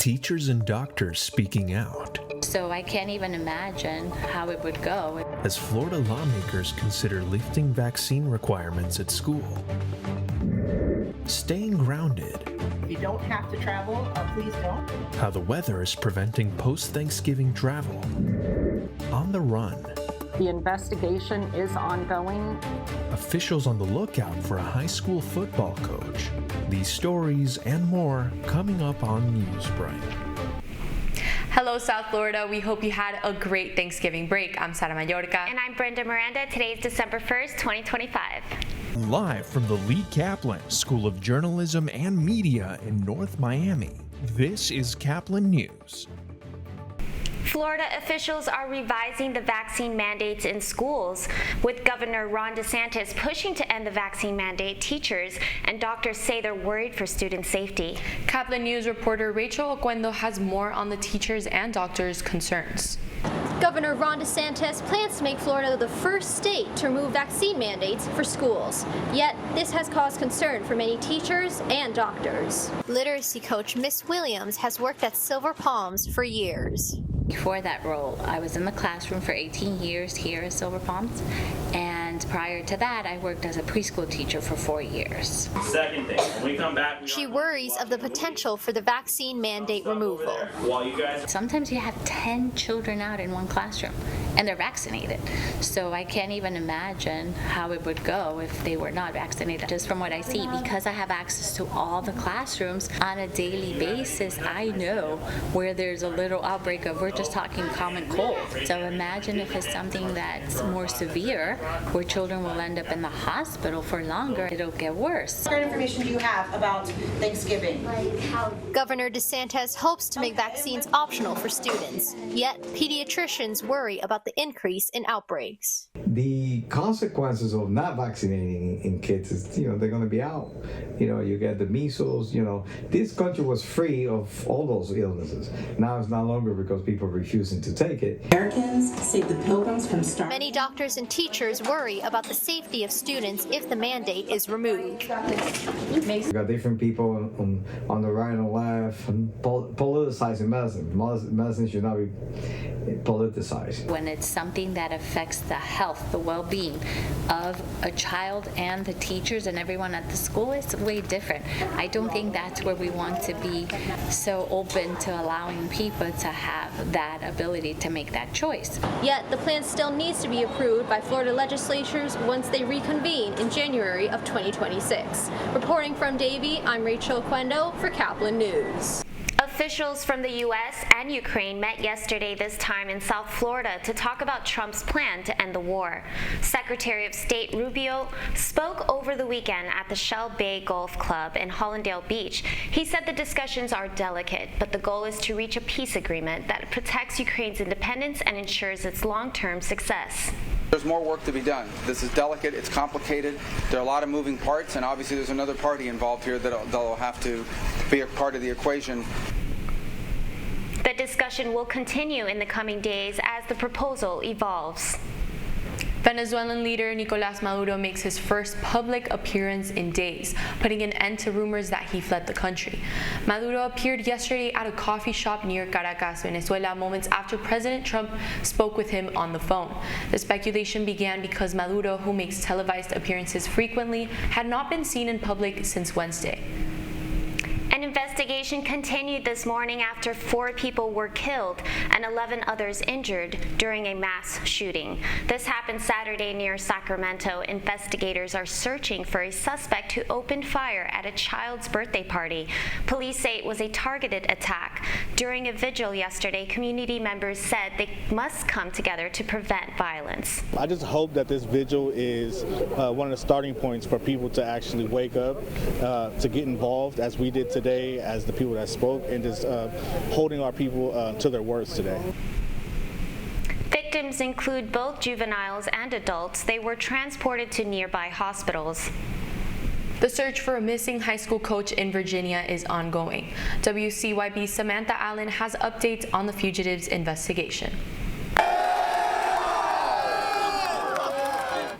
teachers and doctors speaking out. So I can't even imagine how it would go. As Florida lawmakers consider lifting vaccine requirements at school. Staying grounded. If you don't have to travel, please don't. How the weather is preventing post-Thanksgiving travel. On the run. The investigation is ongoing. Officials on the lookout for a high school football coach. These stories and more coming up on Newsbreak. Hello, South Florida. We hope you had a great Thanksgiving break. I'm Sara Mallorca. And I'm Brenda Miranda. Today is December 1st, 2025. Live from the Lee Caplin School of Journalism and Media in North Miami, this is Caplin News. Florida officials are revising the vaccine mandates in schools. With Governor Ron DeSantis pushing to end the vaccine mandate, teachers and doctors say they're worried for student safety. Caplin News reporter Rachel Oquendo has more on the teachers and doctors' concerns. Governor Ron DeSantis plans to make Florida the first state to remove vaccine mandates for schools. Yet, this has caused concern for many teachers and doctors. Literacy coach Miss Williams has worked at Silver Palms for years. Before that role, I was in the classroom for 18 years here at Silver Palms, and prior to that, I worked as a preschool teacher for 4 years. Second thing, when we come back, she worries of the potential for the vaccine mandate removal. Sometimes you have 10 children out in one classroom, and they're vaccinated. So I can't even imagine how it would go if they were not vaccinated. Just from what I see, because I have access to all the classrooms on a daily basis, I know where there's a little outbreak of, we're just talking common cold. So imagine if it's something that's more severe, where children will end up in the hospital for longer, it'll get worse. What kind of information do you have about Thanksgiving? Governor DeSantis hopes to make vaccines optional for students, yet pediatricians worry about the increase in outbreaks. The consequences of not vaccinating in kids is, they're going to be out. You get the measles, This country was free of all those illnesses. Now it's no longer because people are refusing to take it. Americans save the pilgrims from starving. Many doctors and teachers worry about the safety of students if the mandate is removed. We got different people on the right and left and politicizing medicine. Medicine should not be politicized. When it's something that affects the health, the well-being of a child and the teachers and everyone at the school, it's way different. I don't think that's where we want to be so open to allowing people to have that ability to make that choice. Yet, the plan still needs to be approved by Florida legislatures once they reconvene in January of 2026. Reporting from Davie, I'm Rachel Oquendo for Caplin News. Officials from the U.S. and Ukraine met yesterday this time in South Florida to talk about Trump's plan to end the war. Secretary of State Rubio spoke over the weekend at the Shell Bay Golf Club in Hollandale Beach. He said the discussions are delicate, but the goal is to reach a peace agreement that protects Ukraine's independence and ensures its long-term success. There's more work to be done. This is delicate, it's complicated, there are a lot of moving parts, and obviously there's another party involved here that'll have to be a part of the equation. The discussion will continue in the coming days as the proposal evolves. Venezuelan leader Nicolás Maduro makes his first public appearance in days, putting an end to rumors that he fled the country. Maduro appeared yesterday at a coffee shop near Caracas, Venezuela, moments after President Trump spoke with him on the phone. The speculation began because Maduro, who makes televised appearances frequently, had not been seen in public since Wednesday. An investigation continued this morning after 4 people were killed and 11 others injured during a mass shooting. This happened Saturday near Sacramento. Investigators are searching for a suspect who opened fire at a child's birthday party. Police say it was a targeted attack. During a vigil yesterday, community members said they must come together to prevent violence. I just hope that this vigil is one of the starting points for people to actually wake up, to get involved as we did today as the people that spoke, and just holding our people to their words today. Victims include both juveniles and adults. They were transported to nearby hospitals. The search for a missing high school coach in Virginia is ongoing. WCYB's Samantha Allen has updates on the fugitives' investigation.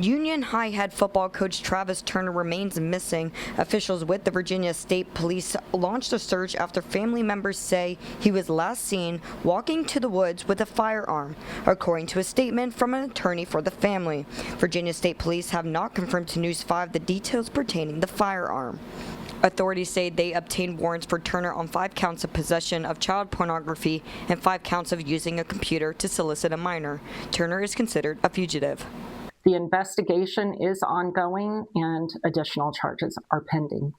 Union High head football coach Travis Turner remains missing. Officials with the Virginia State Police launched a search after family members say he was last seen walking to the woods with a firearm, according to a statement from an attorney for the family. Virginia State Police have not confirmed to News 5 the details pertaining the firearm. Authorities say they obtained warrants for Turner on 5 counts of possession of child pornography and 5 counts of using a computer to solicit a minor. Turner is considered a fugitive. The investigation is ongoing and additional charges are pending.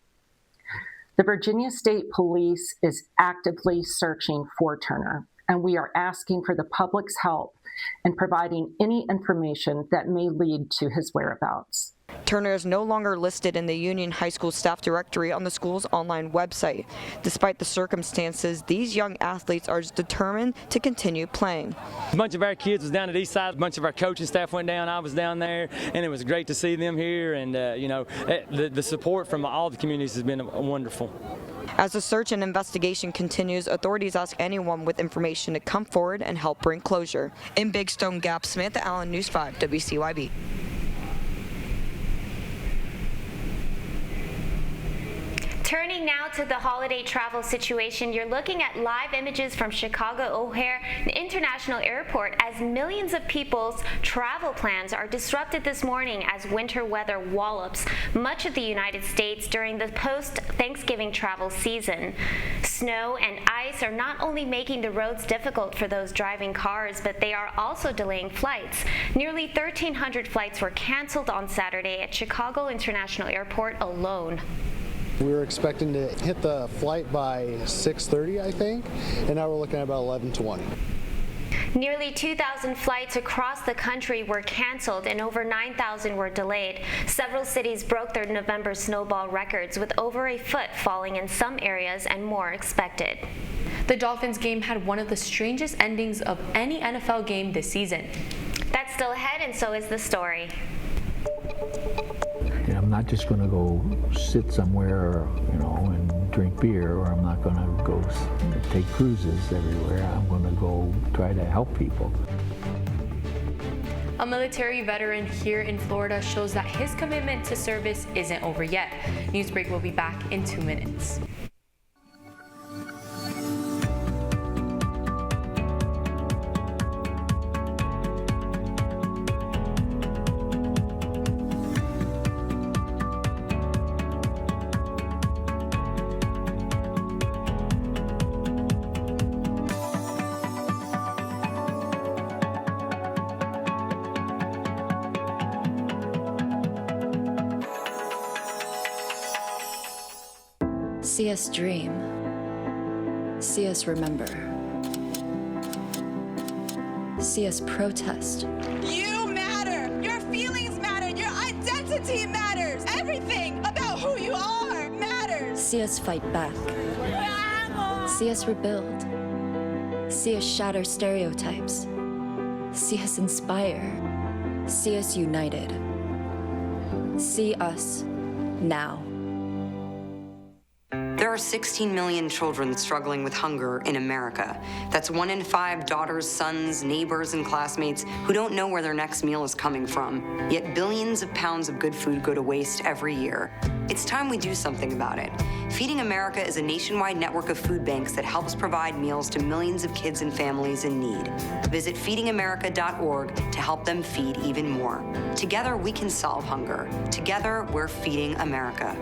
The Virginia State Police is actively searching for Turner, and we are asking for the public's help in providing any information that may lead to his whereabouts. Turner is no longer listed in the Union High School staff directory on the school's online website. Despite the circumstances, these young athletes are determined to continue playing. A bunch of our kids was down at East Side, a bunch of our coaching staff went down, I was down there, and it was great to see them here, and the support from all the communities has been wonderful. As the search and investigation continues, authorities ask anyone with information to come forward and help bring closure. In Big Stone Gap, Samantha Allen, News 5, WCYB. Turning now to the holiday travel situation, you're looking at live images from Chicago O'Hare International Airport as millions of people's travel plans are disrupted this morning as winter weather wallops much of the United States during the post-Thanksgiving travel season. Snow and ice are not only making the roads difficult for those driving cars, but they are also delaying flights. Nearly 1,300 flights were canceled on Saturday at Chicago International Airport alone. We were expecting to hit the flight by 6:30, I think, and now we're looking at about 11:20. Nearly 2,000 flights across the country were canceled and over 9,000 were delayed. Several cities broke their November snowball records, with over a foot falling in some areas and more expected. The Dolphins game had one of the strangest endings of any NFL game this season. That's still ahead, and so is the story. I'm not just going to go sit somewhere, and drink beer, or I'm not going to go take cruises everywhere. I'm going to go try to help people. A military veteran here in Florida shows that his commitment to service isn't over yet. Newsbreak will be back in 2 minutes. See us dream. See us remember. See us protest. You matter. Your feelings matter. Your identity matters. Everything about who you are matters. See us fight back. See us rebuild. See us shatter stereotypes. See us inspire. See us united. See us now. There are 16 million children struggling with hunger in America. That's 1 in 5 daughters, sons, neighbors, and classmates who don't know where their next meal is coming from. Yet billions of pounds of good food go to waste every year. It's time we do something about it. Feeding America is a nationwide network of food banks that helps provide meals to millions of kids and families in need. Visit feedingamerica.org to help them feed even more. Together, we can solve hunger. Together, we're feeding America.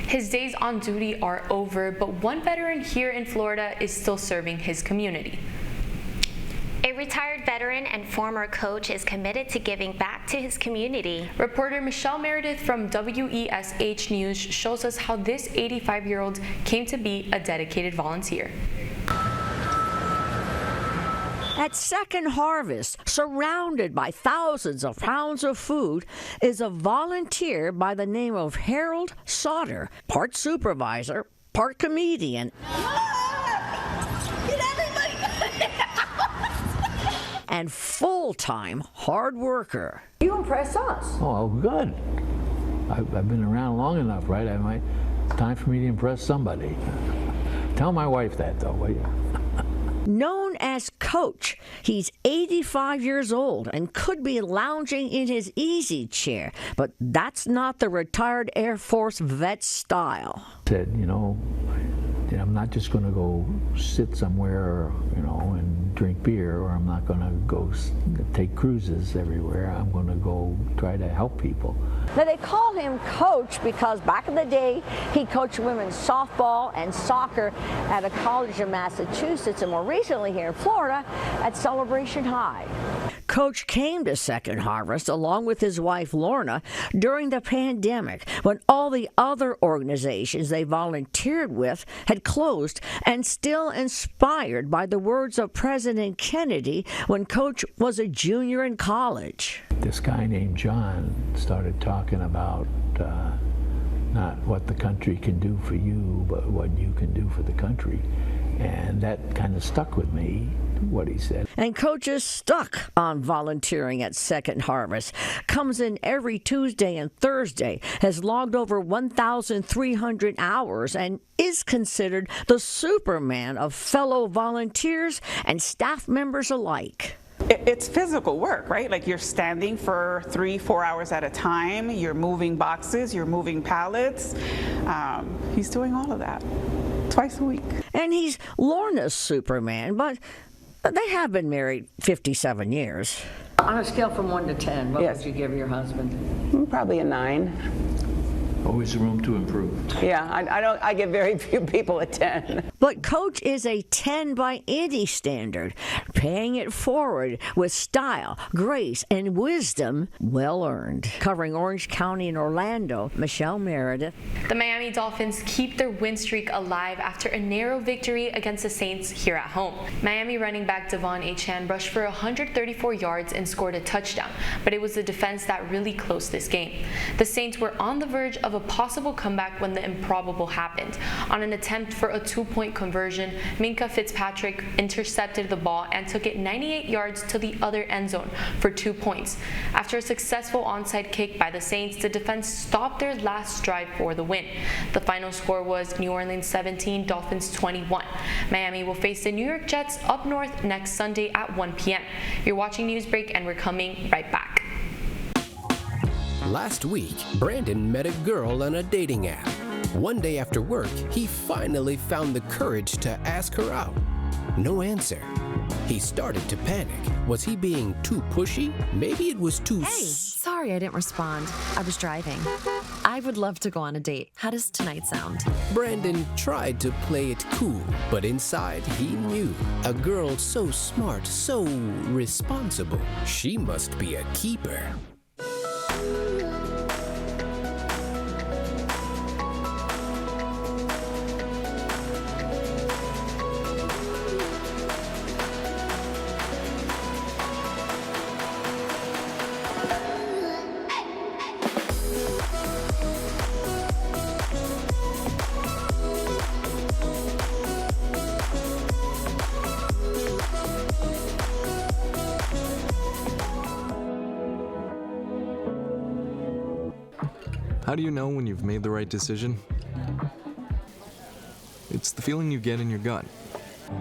His days on duty are over, but one veteran here in Florida is still serving his community. A retired veteran and former coach is committed to giving back to his community. Reporter Michelle Meredith from WESH News shows us how this 85-year-old came to be a dedicated volunteer. At Second Harvest, surrounded by thousands of pounds of food, is a volunteer by the name of Harold Sauter, part supervisor, part comedian, and full-time hard worker. You impress us. Oh, good. I've been around long enough, right? It's time for me to impress somebody. Tell my wife that, though, will you? Known as Coach, he's 85 years old and could be lounging in his easy chair, but that's not the retired Air Force vet style. Said, I'm not just going to go sit somewhere, and drink beer, or I'm not going to go take cruises everywhere. I'm going to go try to help people. Now, they call him Coach because back in the day, he coached women's softball and soccer at a college in Massachusetts, and more recently here in Florida at Celebration High. Coach came to Second Harvest along with his wife Lorna during the pandemic when all the other organizations they volunteered with had closed, and still inspired by the words of President Kennedy when Coach was a junior in college. This guy named John started talking about not what the country can do for you, but what you can do for the country. And that kind of stuck with me, what he said. And Coach is stuck on volunteering at Second Harvest. Comes in every Tuesday and Thursday, has logged over 1,300 hours, and is considered the Superman of fellow volunteers and staff members alike. It's physical work, right? Like you're standing for 3-4 hours at a time, you're moving boxes, you're moving pallets. He's doing all of that twice a week. And he's Lorna's Superman, but they have been married 57 years. On a scale from 1 to 10, what would you give your husband? Probably a 9. Always room to improve. Yeah, I give very few people a 10. But Coach is a 10 by any standard, paying it forward with style, grace, and wisdom well earned. Covering Orange County and Orlando, Michelle Meredith. The Miami Dolphins keep their win streak alive after a narrow victory against the Saints here at home. Miami running back Devon Achane rushed for 134 yards and scored a touchdown, but it was the defense that really closed this game. The Saints were on the verge of a possible comeback when the improbable happened. On an attempt for a 2-point conversion, Minkah Fitzpatrick intercepted the ball and took it 98 yards to the other end zone for 2 points. After a successful onside kick by the Saints, the defense stopped their last drive for the win. The final score was New Orleans 17, Dolphins 21. Miami will face the New York Jets up north next Sunday at 1 p.m. You're watching Newsbreak, and we're coming right back. Last week, Brandon met a girl on a dating app. One day after work, he finally found the courage to ask her out. No answer. He started to panic. Was he being too pushy? Maybe it was too... Hey, sorry I didn't respond. I was driving. I would love to go on a date. How does tonight sound? Brandon tried to play it cool, but inside he knew. A girl so smart, so responsible. She must be a keeper. How do you know when you've made the right decision? It's the feeling you get in your gut.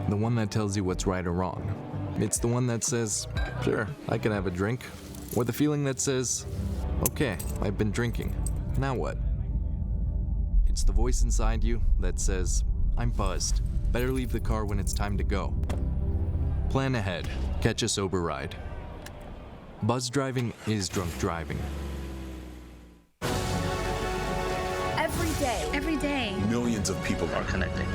The one that tells you what's right or wrong. It's the one that says, sure, I can have a drink. Or the feeling that says, okay, I've been drinking. Now what? It's the voice inside you that says, I'm buzzed. Better leave the car when it's time to go. Plan ahead. Catch a sober ride. Buzz driving is drunk driving. Every day. Millions of people are connecting.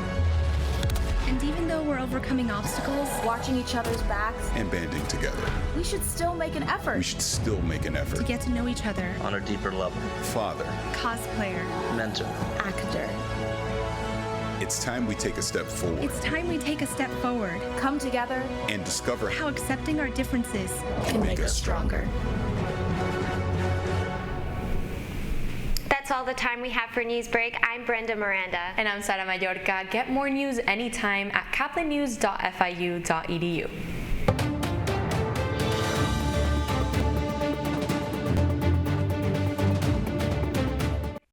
And even though we're overcoming obstacles, watching each other's backs, and banding together, we should still make an effort. We should still make an effort to get to know each other on a deeper level. Father, cosplayer, mentor, actor. It's time we take a step forward. It's time we take a step forward. Come together and discover how accepting our differences can make us stronger. That's all the time we have for Newsbreak. I'm Brenda Miranda. And I'm Sara Mallorca. Get more news anytime at caplinnews.fiu.edu.